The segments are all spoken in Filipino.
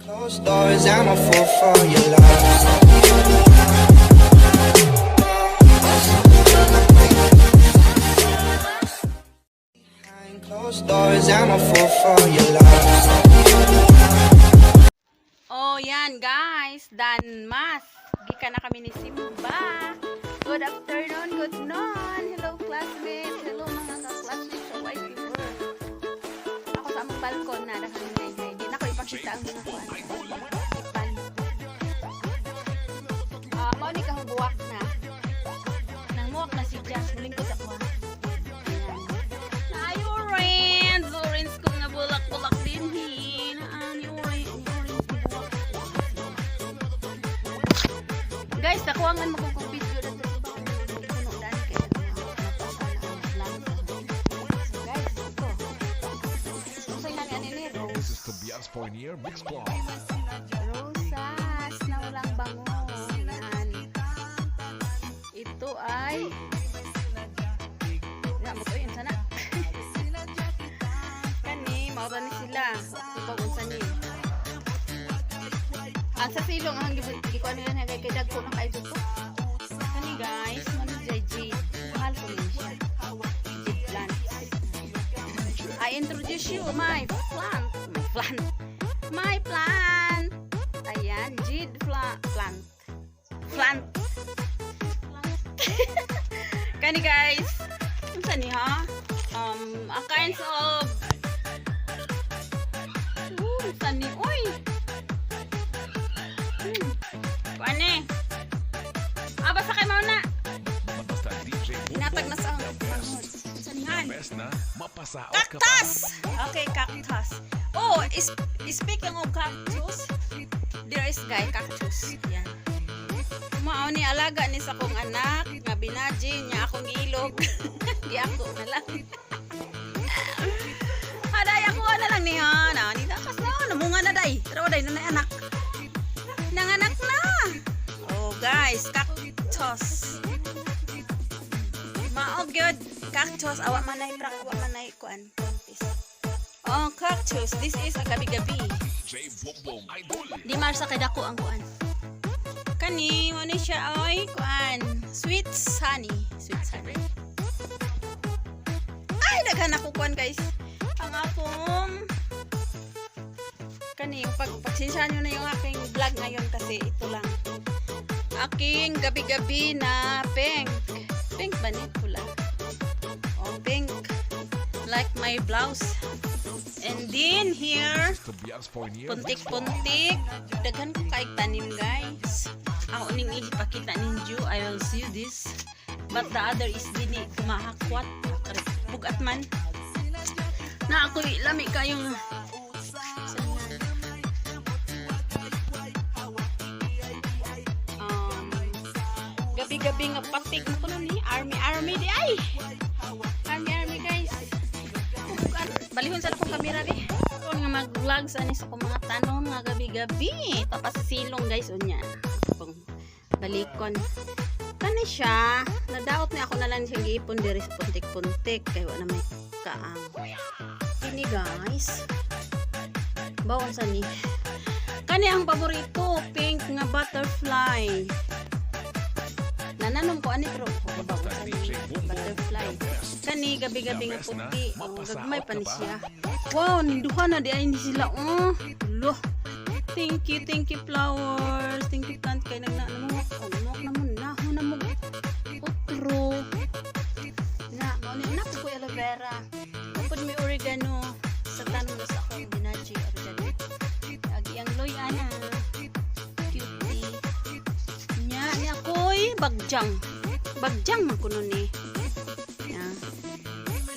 Closed doors, I'm a fool for your love. Behind closed doors, I'm a fool for your love. Oh, yan guys, Danmas. Gika na kami ni Simba. Good afternoon, good noon. Hello classmates. Hello mga ka-classmates sa white river. Ako sa among balkon na nakangay. Di na ko ipakita ang mga kuwan. Mao ni kahong buwak na. Nang muwak na si Jazz. Muling ko sa kuwan. Ayo, Orange. Orange ko nga bulak-bulak din. Guys, nakuha nga magkukupidyo na ito. Puno daan kayo. Guys, ito. Masay na ni Rose. This is Tobias Poinier Mix Blog. Rosas na walang bango. Yan. Ito ay yan, mo ko yun sana. Kani, maura ni sila. Ipag-unsa ni. Ang sa silong ang gikuan nila kay dagko na kay dito. Kani guys, mano JG. Mahal ko din siya. Jid plant. I introduce you my plant. My plant. Ayan, Jid plant. Kani guys, unsa ni ha? A kinds of unsa ni? Uy. Kuane. Basta kay mauna. Basta DJ Natag na sa sanihan. best na mapasaot ka pa. Cactus! Okay, cactus. Oh, speaking of cactus, there is guy cactus. Yan. Mao ni alaga ni sa kong anak, nga binaji niya akong ilog. Di ako na lang. Haday ako na lang ni ha. Ni takas na, namunga na day. Pero day na anak. Nanganak na. Oh guys, cactus. Mao gyud cactus. Awa man nay prak, awa man nay kuan. Oh, cactus. This is a gabi-gabi. J Boom Boom Idol. Di marsa kay dako ang kuan. Kani mo ni siya oy kuan. Sweet honey. Ay daghan ako kuan guys. Ang akong kani pagsinsya nyo na yung aking vlog ngayon kasi ito lang. Aking gabi-gabi na pink. Pink ba ni? Pula. Oh, pink. Like my blouse. And then here, Tobias Poinier Mix Blog. puntik-puntik. Daghan ko kaig tanim guys. Ako ning ipakita ninyo. I will see this. But the other is dini kumahakwat. Bugat man. Na ako lami kayong gabi-gabi nga patik mo kuno ni army di ay. Army guys. Balihon sa akong kamera di. Kung nga mag-vlogs ani sa akong mga tanon nga gabi-gabi. Papasilong guys unya. Kung balikon. Kani siya, nadaot ni ako na lang siyang giipon diri sa puntik-puntik kay wala may kaang. Ini guys. Bawon sa ni. Kani ang paborito, pink nga butterfly. Nananom ko ani pero Basta DJ Boom Boom butterfly. Kani gabi-gabi nga best na puti. mapasaot Gagmay pa ni ka pa. siya. Wow, ninduha na di ay ni sila. Oh, loh. Thank you flowers. Thank you plant kay nagnaamok. Amok na mo na ho na mo. Otro. Na, mao ni anak ko aloe vera. Tapos may oregano sa tanong sa akong binaji oregano. Agi ang loy ana. Cutie. Nya ni ako'y bagjang man kuno ni. Yeah.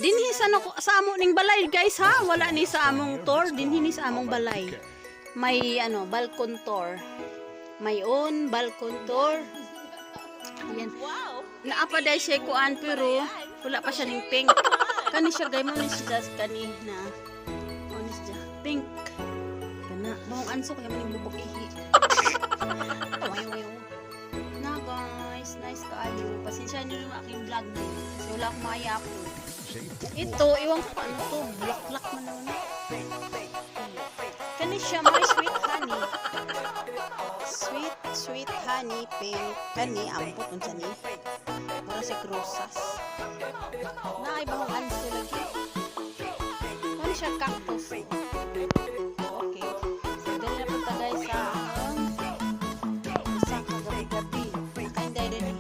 Dinhi sa amo ning balay guys ha, wala ni sa among tour, dinhi ni sa among balay. May balcon tour. May own balcon tour. Ayan. Wow. Naapa dai siya kuan pero wala pa siya ning pink. Kani siya gay mo ni siya kani na. Onis siya pink. Kana mao anso kaya maning bubok ihi. Wayo. Na guys, nice kaayo. Pasensya niyo yung aking vlog na. Kasi wala akong maya po. Ito, iwan ko ano to. Black man naman. Kani siya, my sweet honey. Sweet honey pink. Kani, ambot unsa ni? Para sa krusas. Naay bahong anso lagi. Kani siya cactus. Okay. So, dali na punta guys sa isang kagabi-gabi. Nakainday din.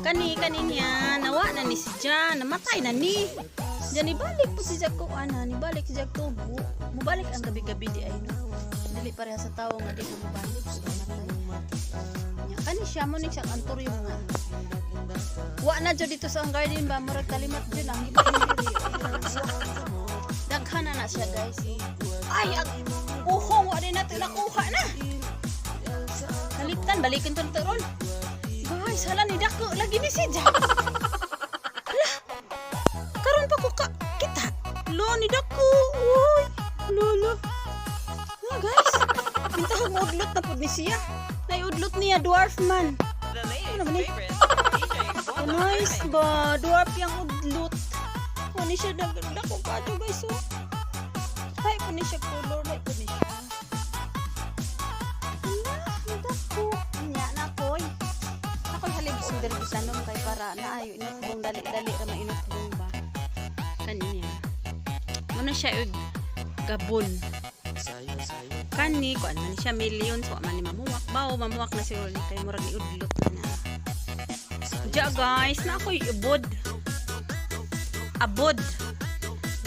Kani niya. Nawa na ni si Jan. Namatay na ni. Jan, ibalik po si Jack ko. Ibalik si Jack tubo. Mubalik ang gabi-gabi di ay no. Dili pareha sa tao nga di ko mabalik. Kani siya mo ning siyang antorium nga. Wa na jud dito sa ang garden ba murag kalimat jud ang gipili. Daghan na siya guys. Ay ang uhong wa din natin nakuha na. Kaliktan balikin to ron. Guys, hala ni dako lagi ni si Jack. Karon pa ko kita. Lo ni dako. Uy. Lolo. Guys, pintahang udlot na po ni siya. Naiudlot niya, dwarf man. Ano ba ni? Nice ba? Dwarf yung udlot. Kung siya dako ka ito guys. Hay po ni siya color. Hay po ni siya. Nadako. Anya na po. Ako'y halib sundar-busan nung kay para naayo. Inutbong dali-dali na mainutbong ba? Kanya. Muna siya gabon. Kani ko man siya million so man ni mamuwak mamuwak na siya kay murag ni udlot na. Ja guys, na ako'y abod.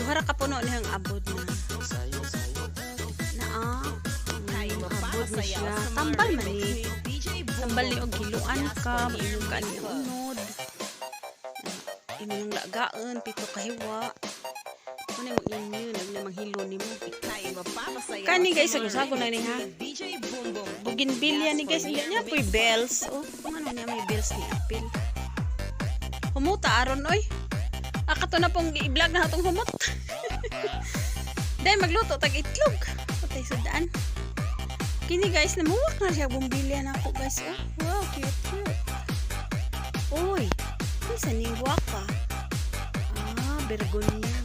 Duhara ka puno nihang abod na. Abod na siya. Tambal man ni. Tambal ni og kiluan ka, mainom ka ni unod. Inyong lagaan pito kahiwa. Ano yung inyo nagnamanghilo ni mo. Kani guys, sago na ni ha. Bougainvillea ni guys, hindi niya po'y bells. Oh, kung ano niya may bells ni apil. Humuta aron oy. Akato na pong i-vlog na itong humot. Dahil magluto tag itlog. Patay sa daan. Kini guys, namuwak na siya bougainvillea na ako guys. Oh, wow, cute. Uy, isa ni waka. Bergonia.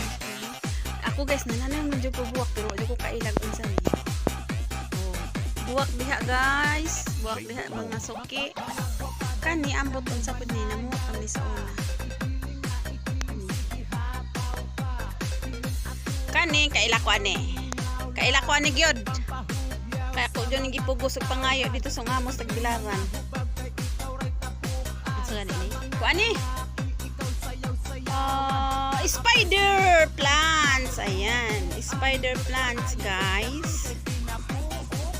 Ako guys, nananang medyo ko buwak pero wala ko kailag unsa ni. Oh, buwak diha guys. Buwak diha mga suki. Kani ambot unsa pud ni namo kami sa una. Kani kailakwan ni. Kailakwan ni gyud. Kaya ko jud ning gipugos og pangayo dito sa ngamos tagbilaran. Unsa gani ni? Kuani? Spider plants. Ayan. Spider plants, guys.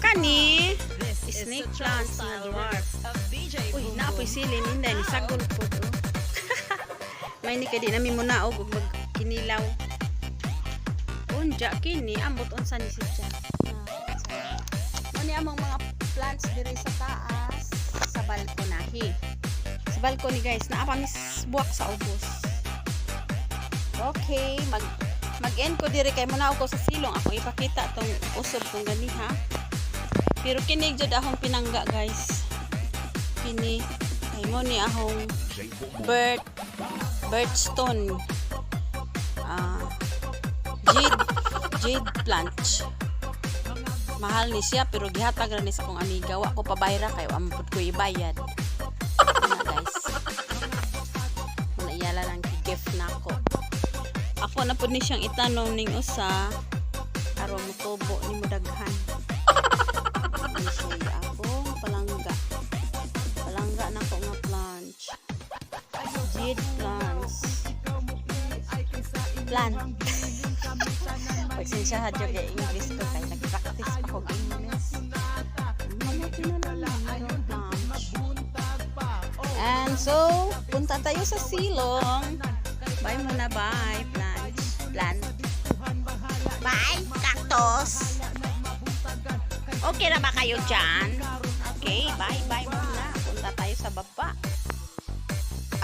Kani. Snake plants na dwarf. Uy, naapoy silin. Hindi, nisagol po. May ni ka di namin muna og magkinilaw. Unja, kini. Ambot unsa ni siya. Mani among mga plants diri sa taas. Sa balkonahi. Sa balkoni, guys. Naapamis buwak sa ubos. Okay, mag-end ko diri kay muna ako sa silong. Ako ipakita tong usob kong gani ha. Pero kini jud ahong pinangga guys. Kini ay mo ni ahong birdstone. Jade plant. Mahal ni siya pero gihatag ra ni sa kong amiga. Wa ko pabayra kay wa man ko ibayad. Ano guys. Iyala lang gift nako. Ako na po ni siyang itanong ning usa aron motubo ni mo daghan. Ano siya ako palangga na ko nga plants. Jade plants. Plant. Pagsensya ha jud kay English ko kay nag-practice pa ko English. And so, punta tayo sa silong. Bye muna, bye. Plant. Bye, cactus. Okay na ba kayo dyan? Okay, bye muna. Punta tayo sa baba.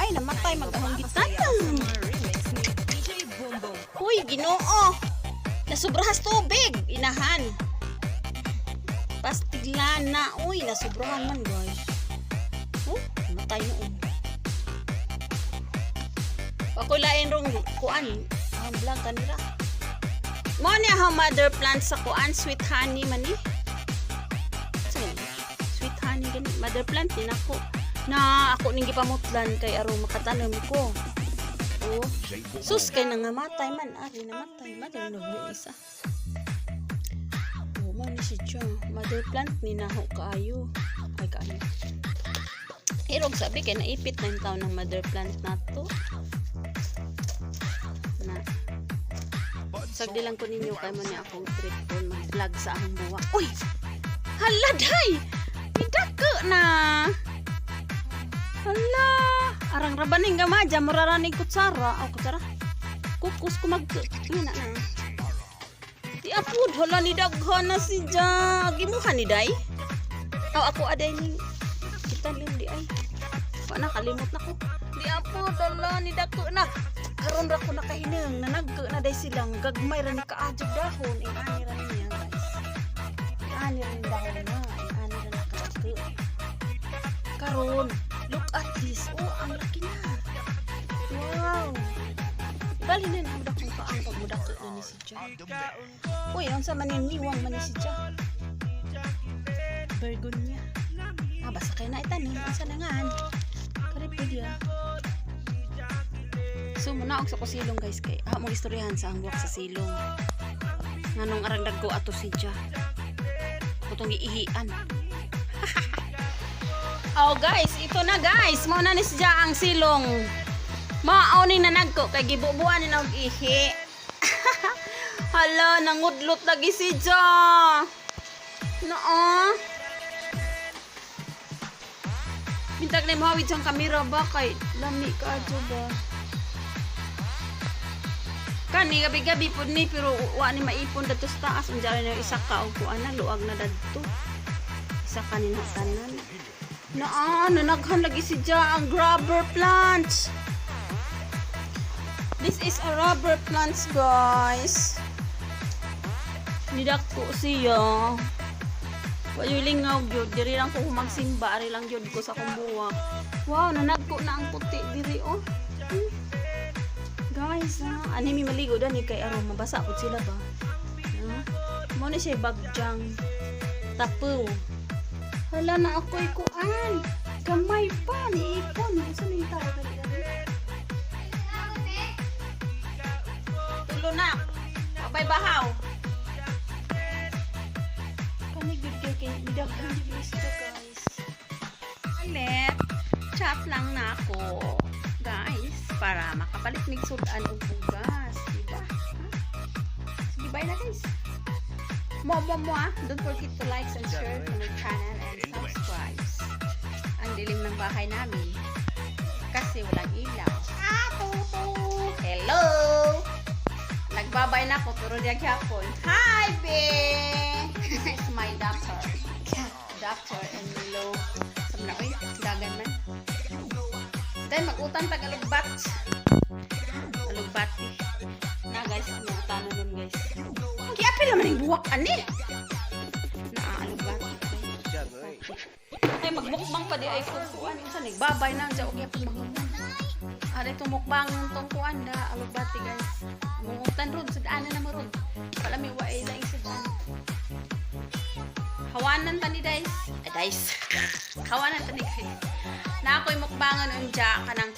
Ay, namatay. Mag-ahong gitanong. Uy, Ginoo. Nasubrahas tubig. Inahan. Pastiglan na. Uy, nasubrahan man, guys. Oh, namatay noon. Ako lain rong kuan. Ang vlog kanira. Mo ni ang mother plant sa kuan, sweet honey man ni. gani mother plant din ako. Na ako ning gipamutlan kay aron makatanom ko. Oh. Sus kay nangamatay man, ari namatay mother no isa. Oh, man si siya. Mother plant ni naho kaayo. Ay kaayo. Irog sabi kay naipit na yung taon ng mother plant nato. Na. Sagdi lang ko ninyo kay mo ni akong trip kon mag-vlog sa akong buwa. Uy! Hala day! Idako na! Hala! Arang rabaning gamaja, muraraning kutsara. Oh, kutsara? Kukus ko mag... Ina na. Di apod, hala ni daghan na si Ja. Gimuhan ni day? Oh, ako aday ni... Kita di ay. Pa na, kalimot na ko. Di apod, hala ni dako na. Karon ra ko nakahinang, nanagko na day silang. Gagmay ra ni kaadjog dahon. Ingani ra niya, guys. Ingani ra ni dahon na. Ingani ra nakadako. Karon, look at this. Oh, ang laki na. Wow. Bali na ang dakong paang pagmudako na ni si Ja. Uy, ang sa maniniwang man ni si Ja. Bergonya. Ah, basta kayo na itanim. Ang sanangan. Karipod ya. So, muna ako sa kusilong guys. Kay, mong istoryahan sa ang buwak sa silong. Nganong arangdag ko ato si Ja. Kutong iihian. Oh guys, ito na guys. Mao na ni si Ja ang silong. Mao ni nanagko kay gibubuan ni og ihi. Hala, nangudlot lagi si Ja. Noo. Bintag na mahawid sang kamera ba kay lami ka ba? Kani gabi-gabi pud ni pero wa ni maipon dadto sa taas unjara na isa ka og kuan na luag na dadto. Isa ka ni natanan. Nanaghan lagi si Ja ang rubber plants. This is a rubber plants, guys. Nidako siya. Wayo lingaw gyud diri lang ko magsimba ari lang gyud ko sa kumbuwa. Wow, nanagko na ang puti diri oh. Guys, ani mi maligo dani kay aron mabasa pud sila ba. Mo ni siya bagjang tapu. Hala na ako'y kuan. Gamay pa ni ipon. Saan yung tao dali? Tulo na. Abay bahaw. Kanigid kay midaghan yung list guys. Alet. Chat lang na ako. Guys, para makapalit mig sudan og bugas. Diba? Sige, bye na guys. Don't forget to like and share to my channel and subscribe. Ang dilim ng bahay namin kasi walang ilaw. Hello! Nagbabay na ako pero diyan hapon. Hi, be! It's my doctor. Doctor and Milo. Sabi na, uy, dagan man. Dahil mag-utang pag-alugbat. Alugbat eh. Na guys, mag-utang na nun guys. Kiyapin naman yung buwak ani. Naaalugbat. Ay, magbukbang pa di ay kukuan. Saan nagbabay na dyan. Okay, pag mga ada itong mukbang itong kuan da. Alugbati guys. Munguktan ron. Sudaanan na mo ron. Palami wa ay daing sudaan. Hawanan tani guys. Ay guys. Hawanan tani guys. Na ako'y mukbangan nun dyan. Kanang